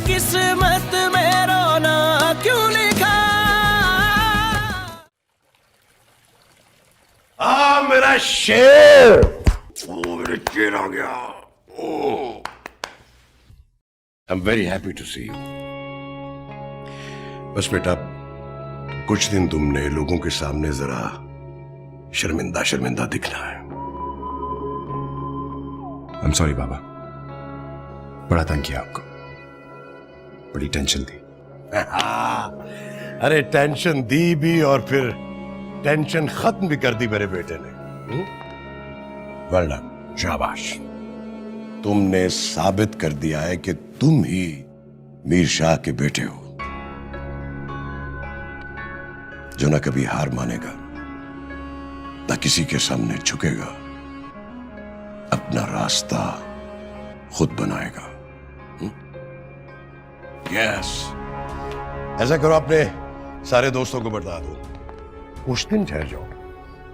किस्मत में रोना क्यों लिखा। मेरा शेर, मेरा शेर आ गया। I am very happy to see you. बस बेटा, कुछ दिन तुमने लोगों के सामने जरा शर्मिंदा शर्मिंदा दिखना है। आई एम सॉरी बाबा, बड़ा तंग किया आपको, बड़ी टेंशन दी। अरे टेंशन दी भी और फिर टेंशन खत्म भी कर दी मेरे बेटे ने। वेल डन, शाबाश। तुमने साबित कर दिया है कि तुम ही मीर शाह के बेटे हो, जो ना कभी हार मानेगा, ना किसी के सामने झुकेगा, अपना रास्ता खुद बनाएगा। यस, ऐसा करो, अपने सारे दोस्तों को बता दो, कुछ दिन ठहर जाओ,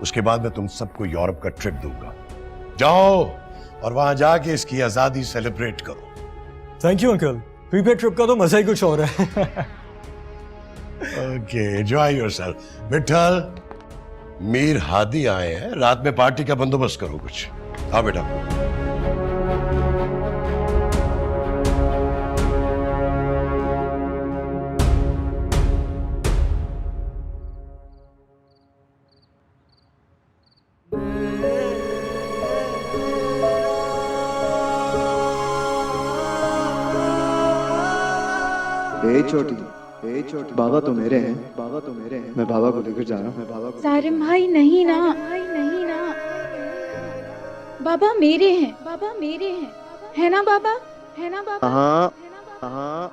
उसके बाद मैं तुम सबको यूरोप का ट्रिप दूंगा। जाओ और वहां जाके इसकी आजादी सेलिब्रेट करो। Thank you uncle, prepaid trip का तो मजा ही कुछ और है। Okay, enjoy yourself. Vitthal, Mir Hadi आए हैं, रात में पार्टी का बंदोबस्त करो कुछ। हाँ बेटा। छोटी बाबा तो मेरे हैं, मैं बाबा को लेकर जा रहा हूँ। सारिम भाई नहीं ना, बाबा मेरे हैं, है ना बाबा, है ना बाबा। हाँ,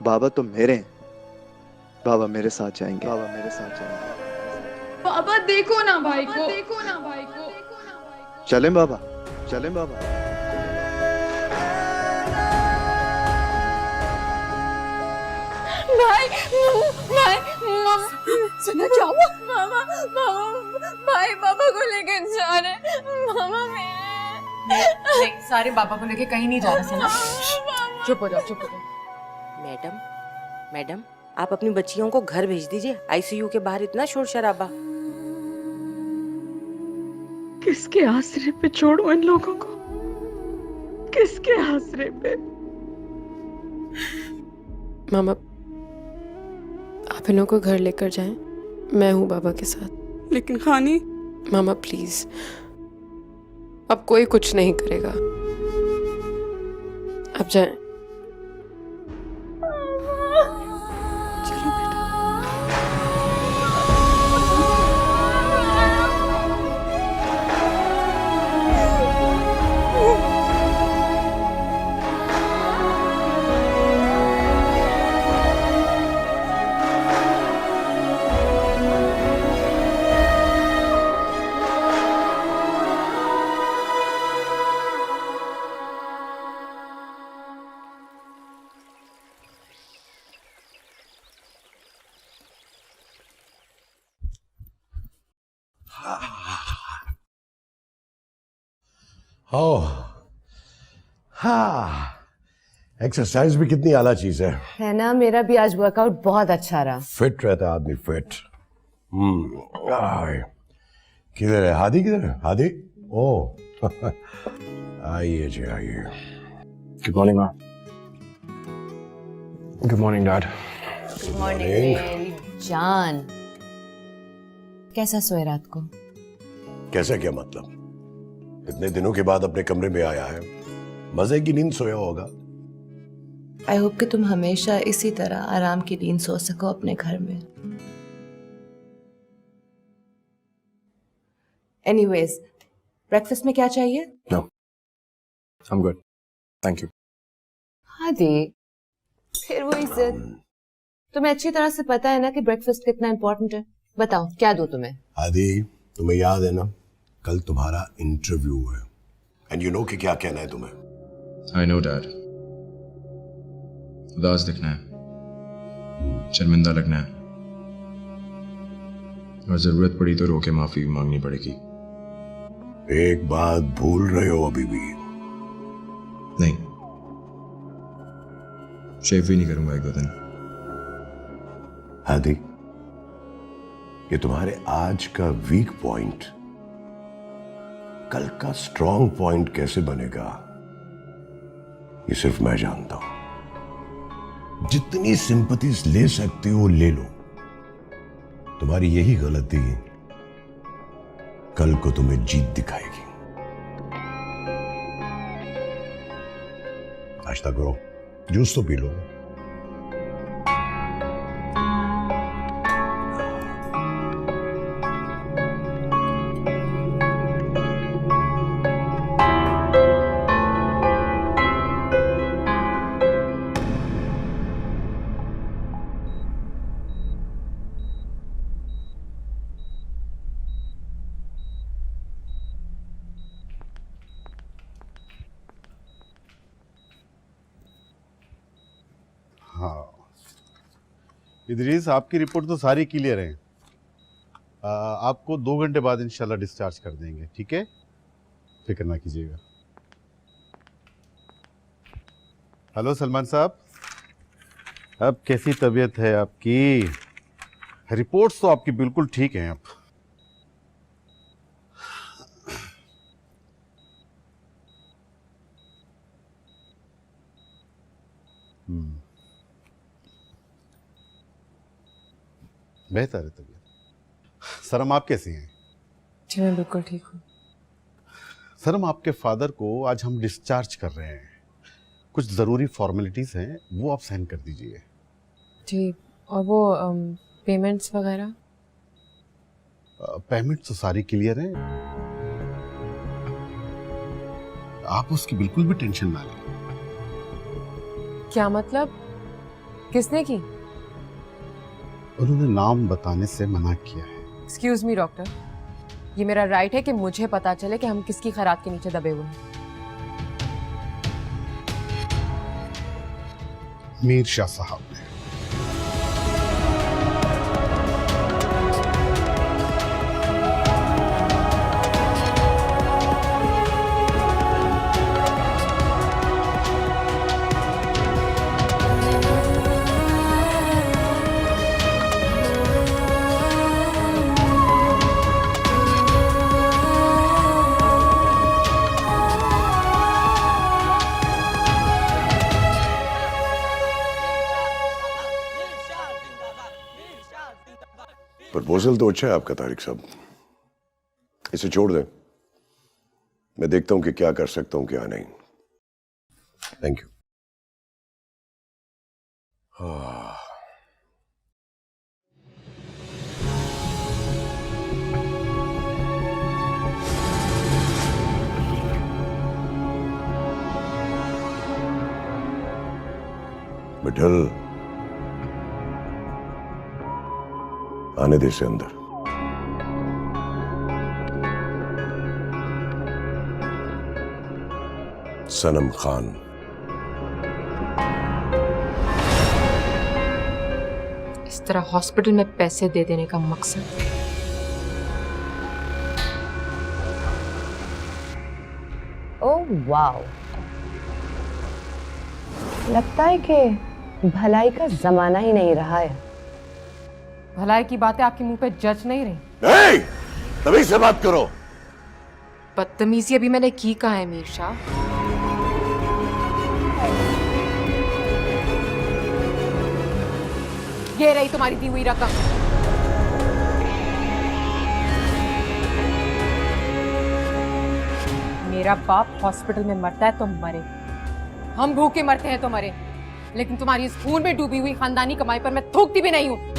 बाबा तो मेरे हैं, बाबा मेरे साथ जाएंगे। बाबा देखो ना भाई को, चलें बाबा। भाई सुना क्या हुआ? मामा भाई बाबा को लेकर जा रहे। मामा मेरे नहीं, सारे बाबा को लेके कहीं नहीं जा रहे सना। चुप हो जाओ। मैडम आप अपनी बच्चियों को घर भेज दीजिए, आईसीयू के बाहर इतना शोर शराबा। किसके आसरे पे छोड़ो इन लोगों को, किसके आसरे पे? मामा आप इन लोगों को घर लेकर जाएं, मैं हूँ बाबा के साथ। लेकिन खानी। मामा प्लीज, अब कोई कुछ नहीं करेगा, अब जाएं। चलो बेटा। हाँ, एक्सरसाइज भी कितनी आला चीज है ना। मेरा भी आज वर्कआउट बहुत अच्छा रहा। फिट रहता आदमी, फिट। किधर है हादी? हादी? ओ आइए जी, आइए। गुड मॉर्निंग माँ। Good morning dad. Good morning मेरी जान। कैसा सोए रात को? कैसा क्या मतलब? इतने दिनों के बाद अपने कमरे में आया है, मजे की नींद सोया होगा। आई होप कि तुम हमेशा इसी तरह आराम की नींद सो सको अपने घर में। एनीवेज, ब्रेकफास्ट में क्या चाहिए? No, I am good, thank you. Hadi, फिर वही जिद। तुम्हें अच्छी तरह से पता है ना कि ब्रेकफास्ट कितना इंपॉर्टेंट है। बताओ क्या दूं तुम्हें? हादी, तुम्हें याद है ना, कल तुम्हारा इंटरव्यू है, एंड यू नो कि क्या कहना है तुम्हें। आई नो डैड, उदास दिखना है, शर्मिंदा लगना है, और जरूरत पड़ी तो रो के माफी भी मांगनी पड़ेगी। एक बात भूल रहे हो अभी भी। नहीं, शेव भी नहीं करूंगा एक दो दिन। आदि, ये तुम्हारे आज का वीक पॉइंट कल का स्ट्रॉन्ग पॉइंट कैसे बनेगा ये सिर्फ मैं जानता हूं। जितनी सिंपैथीज ले सकते हो ले लो। तुम्हारी यही गलती कल को तुम्हें जीत दिखाएगी। नाश्ता करो, जूस तो पी लो। हाँ इदरीस, आपकी रिपोर्ट तो सारी क्लियर है। आपको 2 घंटे बाद इंशाल्लाह डिस्चार्ज कर देंगे, ठीक है? फिक्र ना कीजिएगा। हेलो सलमान साहब, अब कैसी तबीयत है आपकी? रिपोर्ट्स तो आपकी बिल्कुल ठीक हैं। अब बेहतर है तबीयत। सरम, आप कैसी हैं? जी मैं बिल्कुल ठीक हूँ। सरम, आपके फादर को आज हम डिस्चार्ज कर रहे हैं। कुछ ज़रूरी फॉर्मेलिटीज़ हैं, वो आप साइन कर दीजिए। जी, और वो पेमेंट्स वगैरह? पेमेंट तो सारी क्लियर है, आप उसकी बिल्कुल भी टेंशन ना लें। क्या मतलब? किसने की? उन्होंने नाम बताने से मना किया है। एक्सक्यूज मी डॉक्टर, ये मेरा राइट है कि मुझे पता चले कि हम किसकी खैरात के नीचे दबे हुए हैं। मीर शाह साहब ने। प्रपोजल तो अच्छा है आपका तारिक साहब, इसे छोड़ दें। मैं देखता हूं कि क्या कर सकता हूं क्या नहीं। Thank you. मिठल, आने दे से अंदर। सनम खान। इस तरह हॉस्पिटल में पैसे दे देने का मकसद? ओह वाओ, लगता है कि भलाई का जमाना ही नहीं रहा है। भलाई की बातें आपके मुंह पे जज नहीं रही। नहीं, तभी से बात करो। बदतमीजी अभी मैंने की कहा है मीर शाह? ये रही तुम्हारी दी हुई रकम। मेरा बाप हॉस्पिटल में मरता है तो मरे, हम भूखे मरते हैं तो मरे, लेकिन तुम्हारी इस खून में डूबी हुई खानदानी कमाई पर मैं थूकती भी नहीं हूं।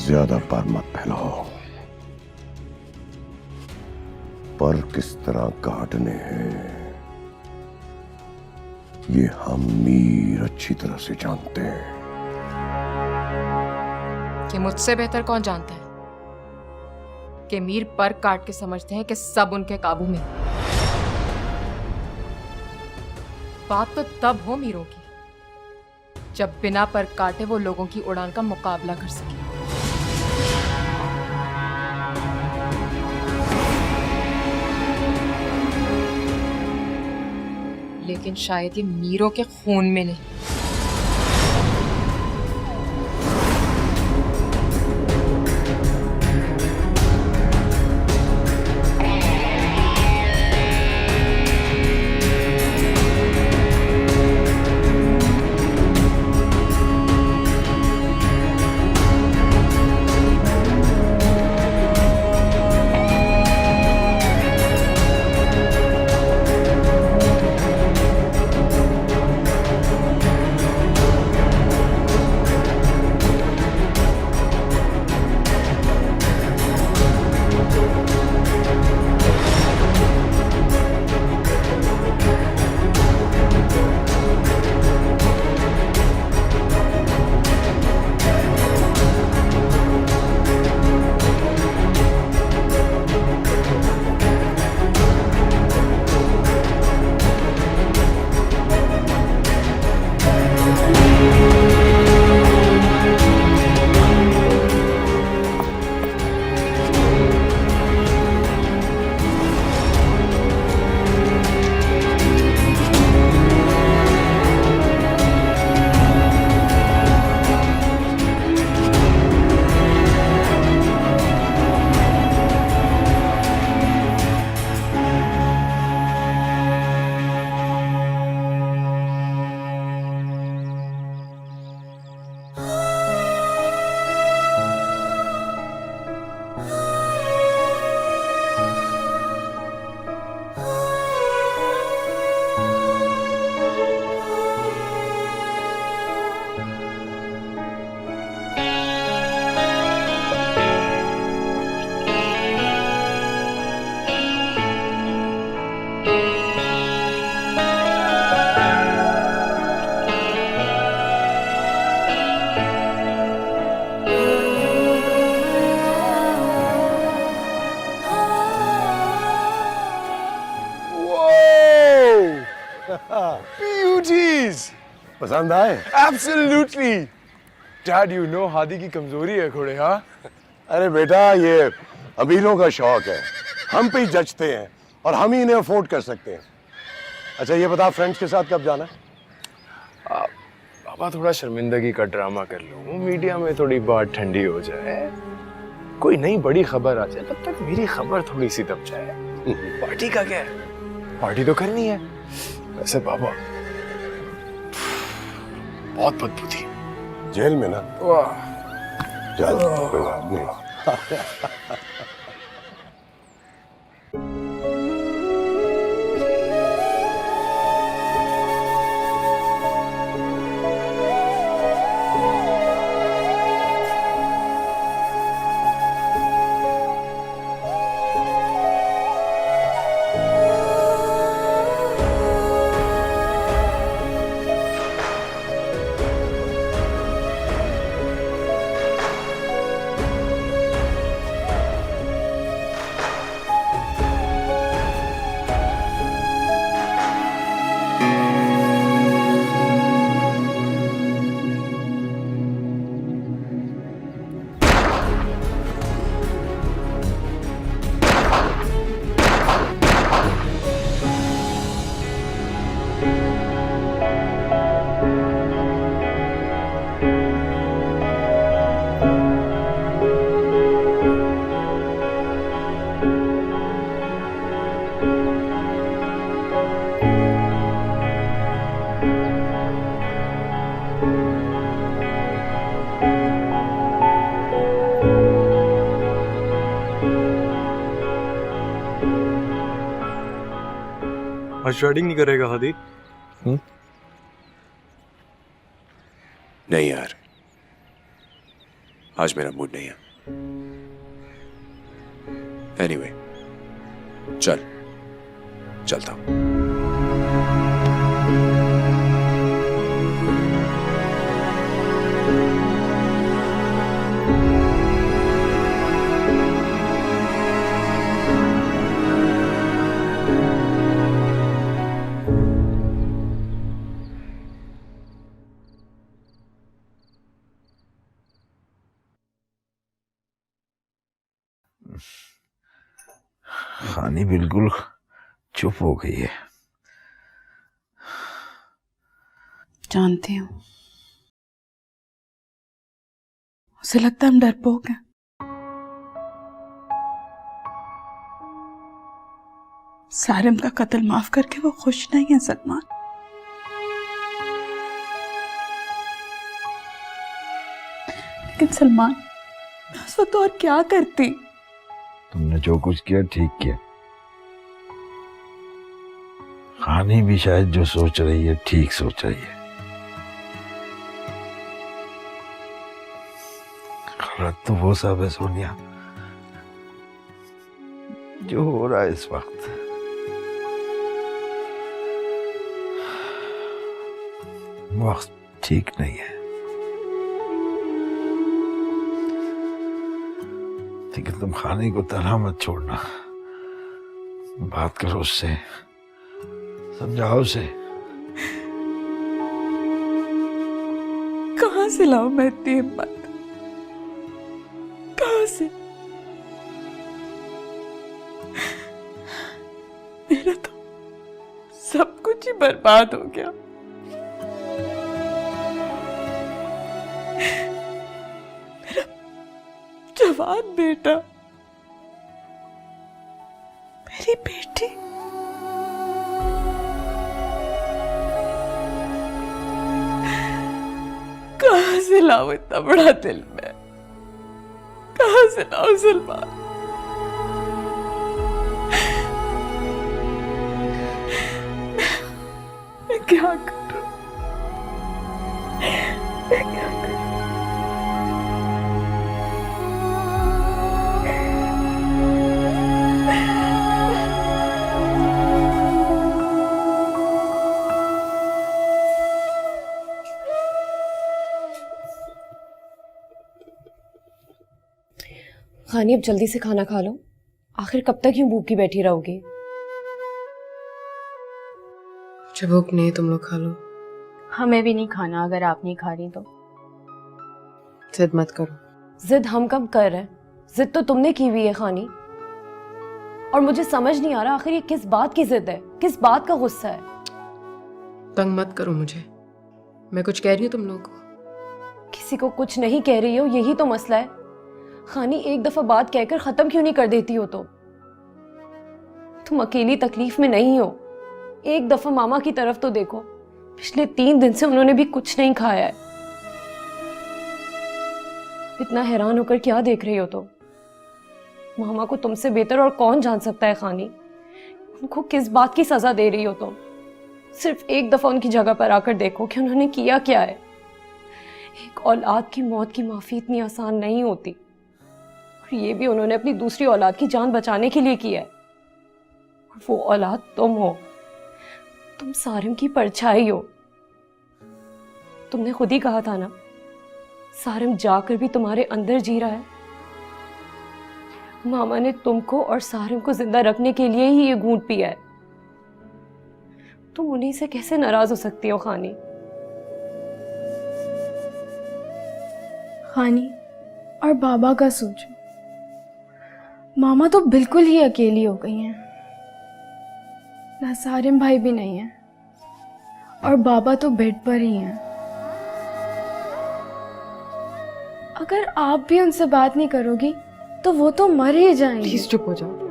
ज्यादा पर मत फैलाओ। पर किस तरह काटने हैं ये हम मीर अच्छी तरह से जानते हैं। कि मुझसे बेहतर कौन जानता है कि मीर पर काट के समझते हैं कि सब उनके काबू में। बात तो तब हो मीरों की जब बिना पर काटे वो लोगों की उड़ान का मुकाबला कर सके। लेकिन शायद ये मीरों के खून में नहीं। ब्यूटीज पसंद आए? Absolutely dad, you know Hadi की कमजोरी है घोड़े। हाँ अरे बेटा, ये अमीरों का शौक है, हम पे ही जचते हैं और हम ही इन्हें अफोर्ड कर सकते हैं। अच्छा ये बता, फ्रेंड्स के साथ कब जाना है? पापा थोड़ा शर्मिंदगी का ड्रामा कर लो, मीडिया में थोड़ी बात ठंडी हो जाए, कोई नई बड़ी खबर आ जाए, तब तक मेरी खबर थोड़ी सी दब जाए। पार्टी का क्या है, पार्टी तो करनी है। वैसे पापा बहुत बदबू थी जेल में ना। वाह, चल कोई बात नहीं। आज राइडिंग नहीं करेगा हादी? नहीं यार, आज मेरा मूड नहीं है। एनीवे, चलता हूं। खानी बिल्कुल चुप हो गई है। जानती हूँ, उसे लगता है हम डरपोक हैं। सारिम का कत्ल माफ करके वो खुश नहीं है सलमान। लेकिन सलमान, मैं उस वक्त और क्या करती? तुमने जो कुछ किया ठीक किया। खानी भी शायद जो सोच रही है ठीक सोच रही है। गलत तो वो सब है सोनिया जो हो रहा है इस वक्त। वक्त ठीक नहीं है, लेकिन तुम खाने को तरह मत छोड़ना। बात करो उससे, समझाओ उसे। कहां से लाऊं मैं इतनी हिम्मत? कहां से? मेरा तो सब कुछ ही बर्बाद हो गया। मेरा जवान बेटा, मेरी बेटी, कहां से लाऊं इतना बड़ा दिल में? कहां से लाऊं सलमान? मैं क्या करूं? मैं क्या करूं? खानी, अब जल्दी से खाना खा लो। आखिर कब तक यूं भूखी बैठी रहोगी? मुझे भूख नहीं, तुम लोग खा लो। हमें भी नहीं खाना अगर आप नहीं खा रही तो। जिद मत करो। जिद हम कब कर रहे हैं? जिद तो तुमने की हुई है खानी। और मुझे समझ नहीं आ रहा आखिर ये किस बात की जिद है, किस बात का गुस्सा है? तंग मत करो मुझे, मैं कुछ कह रही हूँ तुम लोगों को। किसी को कुछ नहीं कह रही हो, यही तो मसला है। खानी, एक दफा बात कहकर खत्म क्यों नहीं कर देती हो? तो तुम अकेली तकलीफ में नहीं हो। एक दफा मामा की तरफ तो देखो, पिछले 3 दिन से उन्होंने भी कुछ नहीं खाया है। इतना हैरान होकर क्या देख रही हो? तो मामा को तुमसे बेहतर और कौन जान सकता है खानी। उनको किस बात की सजा दे रही हो तुम? सिर्फ एक दफा उनकी जगह पर आकर देखो कि उन्होंने किया क्या है। एक औलाद की मौत की माफी इतनी आसान नहीं होती, और ये भी उन्होंने अपनी दूसरी औलाद की जान बचाने के लिए किया है। और वो औलाद तुम हो, तुम सारिम की परछाई हो। तुमने खुद ही कहा था ना, सारिम जाकर भी तुम्हारे अंदर जी रहा है। मामा ने तुमको और सारिम को जिंदा रखने के लिए ही ये घूंट पिया है। तुम उन्हीं से कैसे नाराज हो सकती हो खानी? खानी और बाबा का सोचो, मामा तो बिल्कुल ही अकेली हो गई हैं। ना सारिम भाई भी नहीं है, और बाबा तो बेड पर ही हैं। अगर आप भी उनसे बात नहीं करोगी तो वो तो मर ही जाएंगे। प्लीज चुप हो जाओ।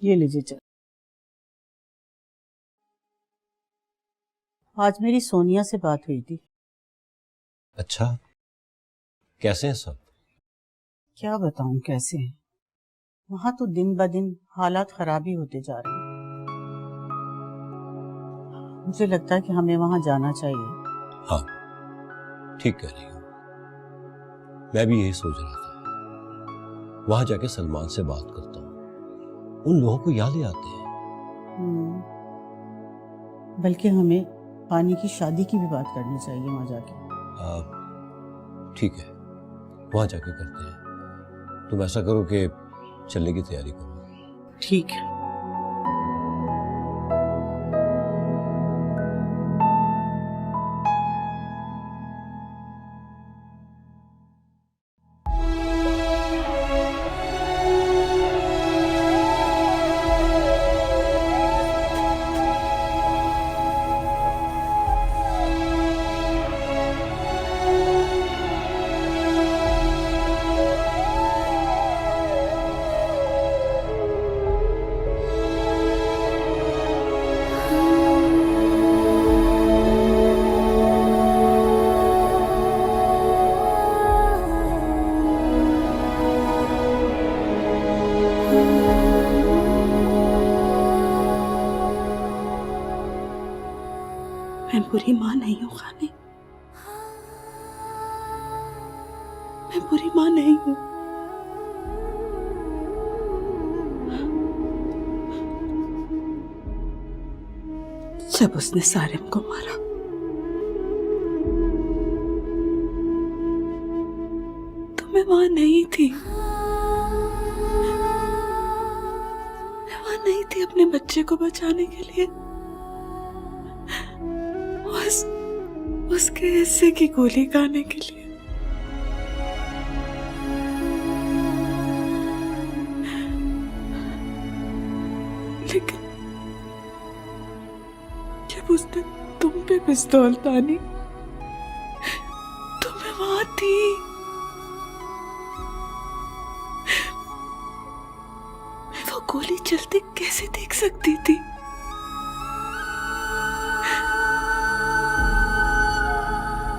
ये लीजिए चल। आज मेरी सोनिया से बात हुई थी। अच्छा, कैसे हैं सब? क्या बताऊं कैसे हैं, वहां तो दिन ब दिन हालात खराब ही होते जा रहे हैं। मुझे लगता है कि हमें वहां जाना चाहिए। हाँ, ठीक कह रही हो। मैं भी यही सोच रहा था। वहां जाके सलमान से बात करता हूँ, उन लोगों को याद ही आते हैं। बल्कि हमें पानी की शादी की भी बात करनी चाहिए वहां जाके। ठीक है, वहां जाके करते हैं। तुम ऐसा करो कि चलने की तैयारी करो। ठीक है। मैं बुरी माँ नहीं हूँ खाने, मैं बुरी माँ नहीं हूँ। जब उसने सारिम को मारा तो मैं वहां नहीं थी। मैं वहां नहीं थी अपने बच्चे को बचाने के लिए, उसके हिस्से की गोली खाने के लिए। लेकिन जब उसने तुम पे पिस्तौल तानी तो मैं वहां थी। मैं वो गोली चलते कैसे देख सकती थी?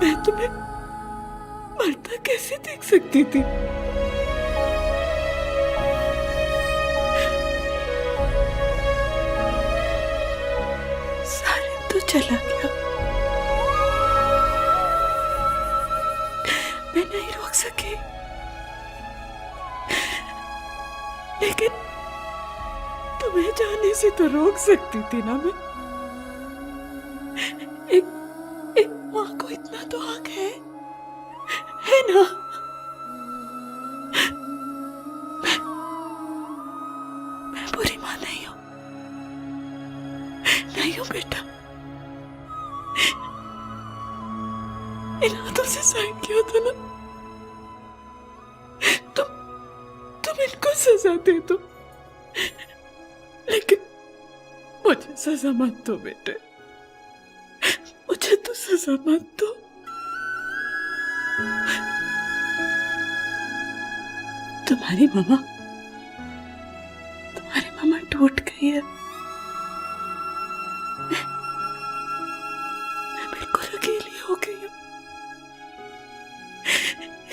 मैं तुम्हें मरता कैसे देख सकती थी? सारिम तो चला गया, मैं नहीं रोक सकी। लेकिन तुम्हें जाने से तो रोक सकती थी ना मैं। एक माँ को इतना तो हक है ना? मैं बुरी माँ नहीं हूँ, नहीं हूँ बेटा। इन हाथों से साइन किया था ना, तुम इनको सजा दे दो, लेकिन मुझे सजा मत दो बेटे, मुझे तो सजा मत दो। तुम्हारी मामा टूट गई है। मैं बिल्कुल अकेली हो गई हूँ,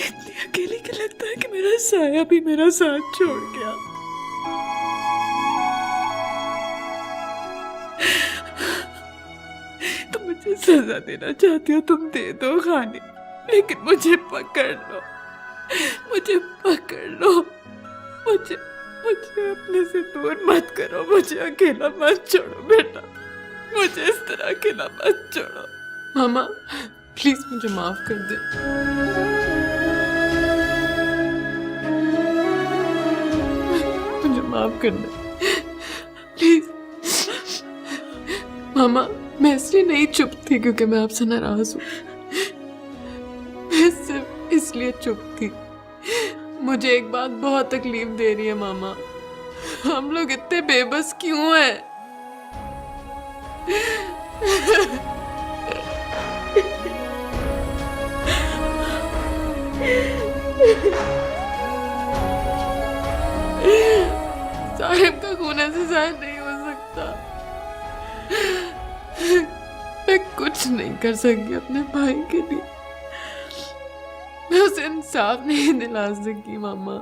इतनी अकेली कि लगता है कि मेरा साया भी मेरा साथ छोड़ गया। तुम मुझे सजा देना चाहती हो, तुम दे दो खाने, लेकिन मुझे पकड़ लो, मुझे पकड़ लो, मुझे अपने से दूर मत करो, मुझे अकेला मत छोड़ो बेटा, मुझे इस तरह अकेला मत छोड़ो। मामा प्लीज मुझे माफ कर दे। मुझे माफ कर दे प्लीज। मामा मैं इसलिए नहीं चुप थी क्योंकि मैं आपसे नाराज हूँ, मैं सिर्फ इसलिए चुप थी। मुझे एक बात बहुत तकलीफ दे रही है मामा, हम लोग इतने बेबस क्यों हैं? साहिब का खून ऐसे जाहिर नहीं हो सकता। मैं कुछ नहीं कर सकी अपने भाई के लिए, मैं उसे इंसाफ नहीं दिला सकी मामा।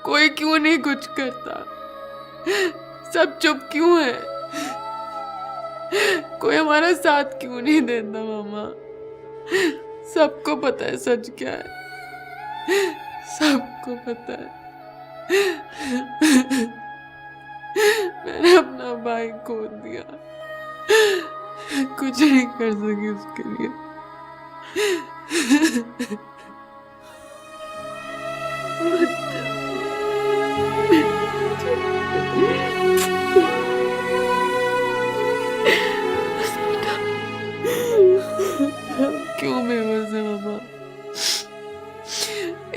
कोई क्यों नहीं कुछ करता? सब चुप क्यों है? कोई हमारा साथ क्यों नहीं देता मामा? सबको पता है सच क्या है, सबको पता है। मैंने अपना भाई खो दिया, कुछ नहीं कर सकी उसके लिए। क्यों बेबस है मामा?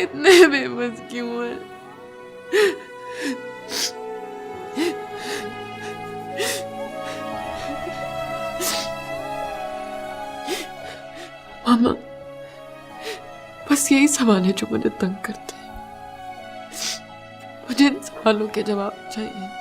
इतने बेबस क्यों है? मामा, बस यही सवाल है जो मुझे तंग करते हैं। मुझे इन सवालों के जवाब चाहिए।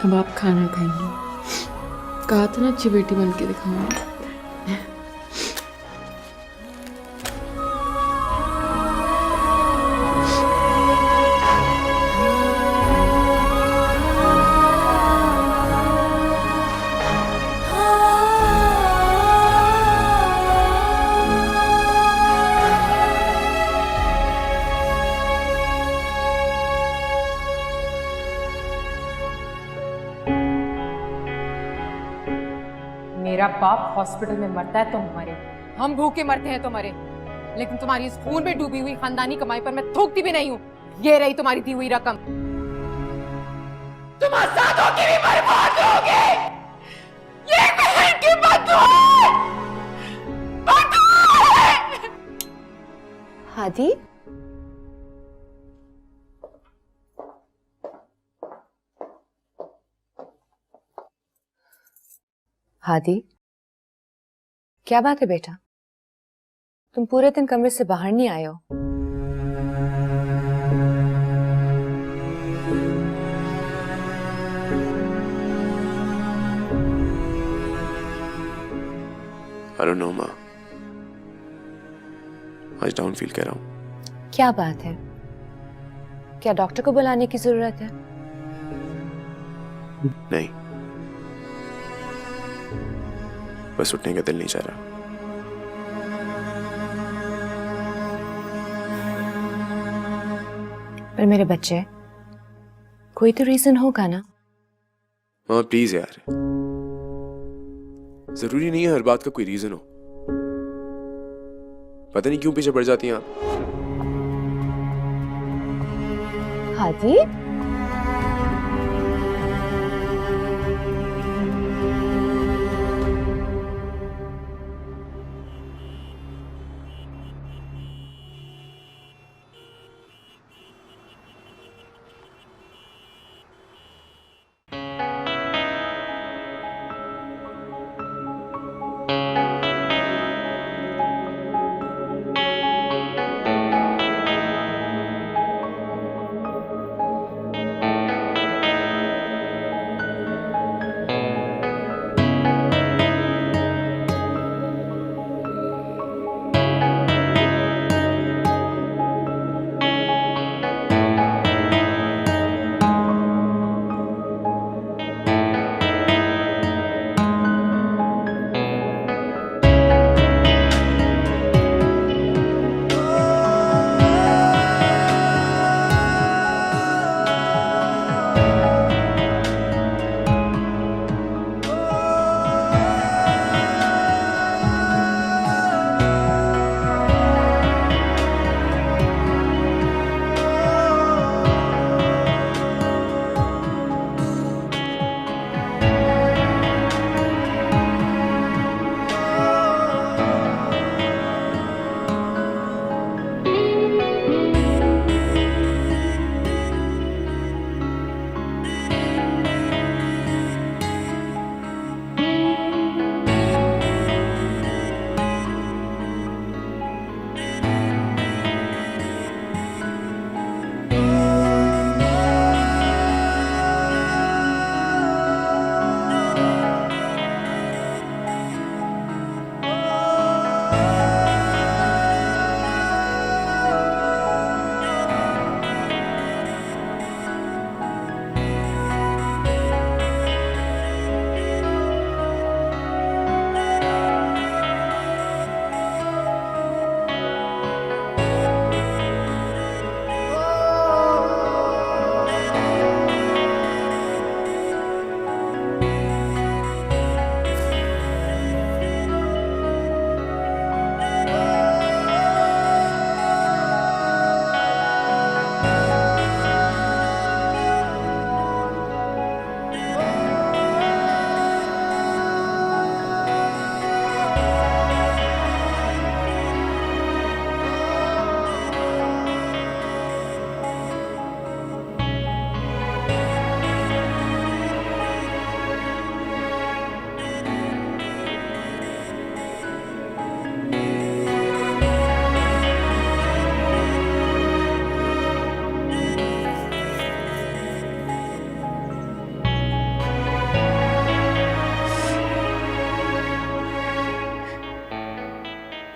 अब आप खाना खाएंगे। कहा था ना अच्छी बेटी बन के दिखाऊंगी। मेरा बाप हॉस्पिटल में मरता है तो मरे, हम भूखे मरते हैं तो मरे, लेकिन तुम्हारी इस खून में डूबी हुई खानदानी कमाई पर मैं थूकती भी नहीं हूँ। ये रही तुम्हारी दी हुई रकम। तुम आजाद होके भी बर्बाद होगे। ये बहन की बददुआ है। हादी, हादी, क्या बात है बेटा? तुम पूरे दिन कमरे से बाहर नहीं आए हो। I don't know, माँ। आज डाउन फील कर रहा हूँ। क्या बात है? क्या डॉक्टर को बुलाने की जरूरत है? नहीं, बस उठने का दिल नहीं चाह रहा। पर मेरे बच्चे, कोई तो रीजन होगा ना? माँ प्लीज यार, जरूरी नहीं है हर बात का कोई रीजन हो। पता नहीं क्यों पीछे पड़ जाती हैं आप। हादी,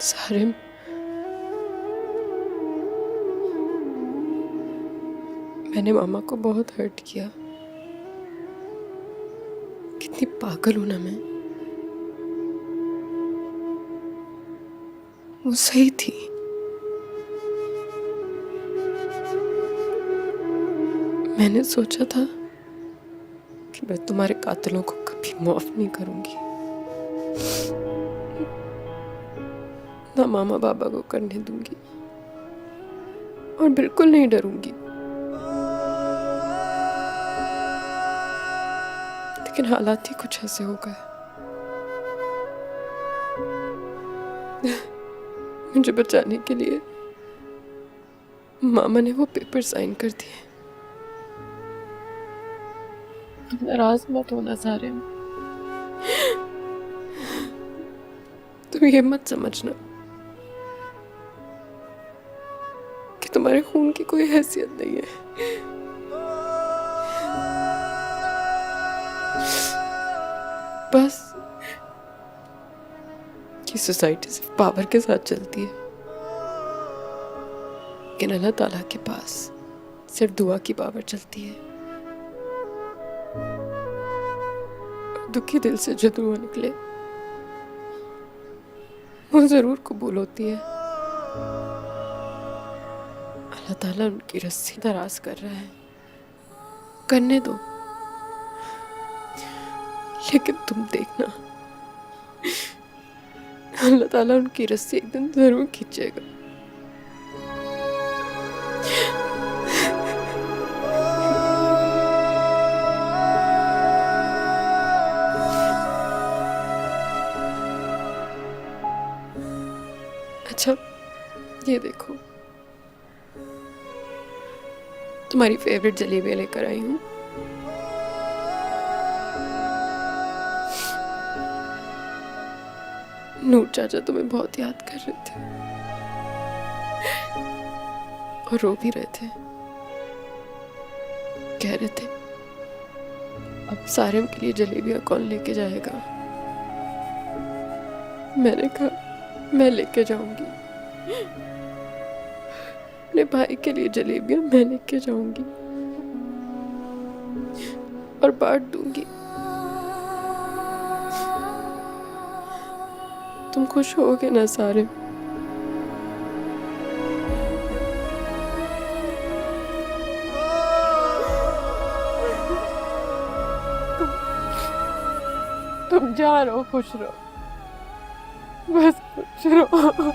सारिम, मैंने मामा को बहुत हर्ट किया। कितनी पागल हूं ना मैं। वो सही थी। मैंने सोचा था कि मैं तुम्हारे कातिलों को कभी माफ नहीं करूंगी, ना मामा बाबा को करने दूंगी, और बिल्कुल नहीं डरूंगी। लेकिन हालात ही कुछ ऐसे हो गए। मुझे बचाने के लिए मामा ने वो पेपर साइन कर दिए। नाराज मत होना सारे। तुम ये मत समझना कि तुम्हारे खून की कोई हैसियत नहीं है। बस ये सोसाइटी सिर्फ पावर के साथ चलती है, लेकिन अल्लाह ताला के पास सिर्फ दुआ की पावर चलती है। दुखी दिल से जो दुआ निकले वो जरूर कबूल होती है। अल्लाह ताला उनकी रस्सी दराज कर रहा है, करने दो। लेकिन तुम देखना, अल्लाह ताला उनकी रस्सी एक दिन जरूर खींचेगा। अच्छा, ये देखो, तुम्हारी फेवरेट जलेबियां लेकर आई हूँ। नूर चाचा तुम्हें बहुत याद कर रहे थे और रो भी रहे थे। कह रहे थे अब सारिम के लिए जलेबियां कौन लेके जाएगा। मैंने कहा मैं लेके जाऊंगी, अपने भाई के लिए जलेबियां मैं लेके जाऊंगी और बांट दूंगी। तुम खुश होगे ना सारे? तुम जा रहो, खुश रहो, बस खुश रहो।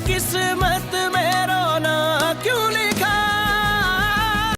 किस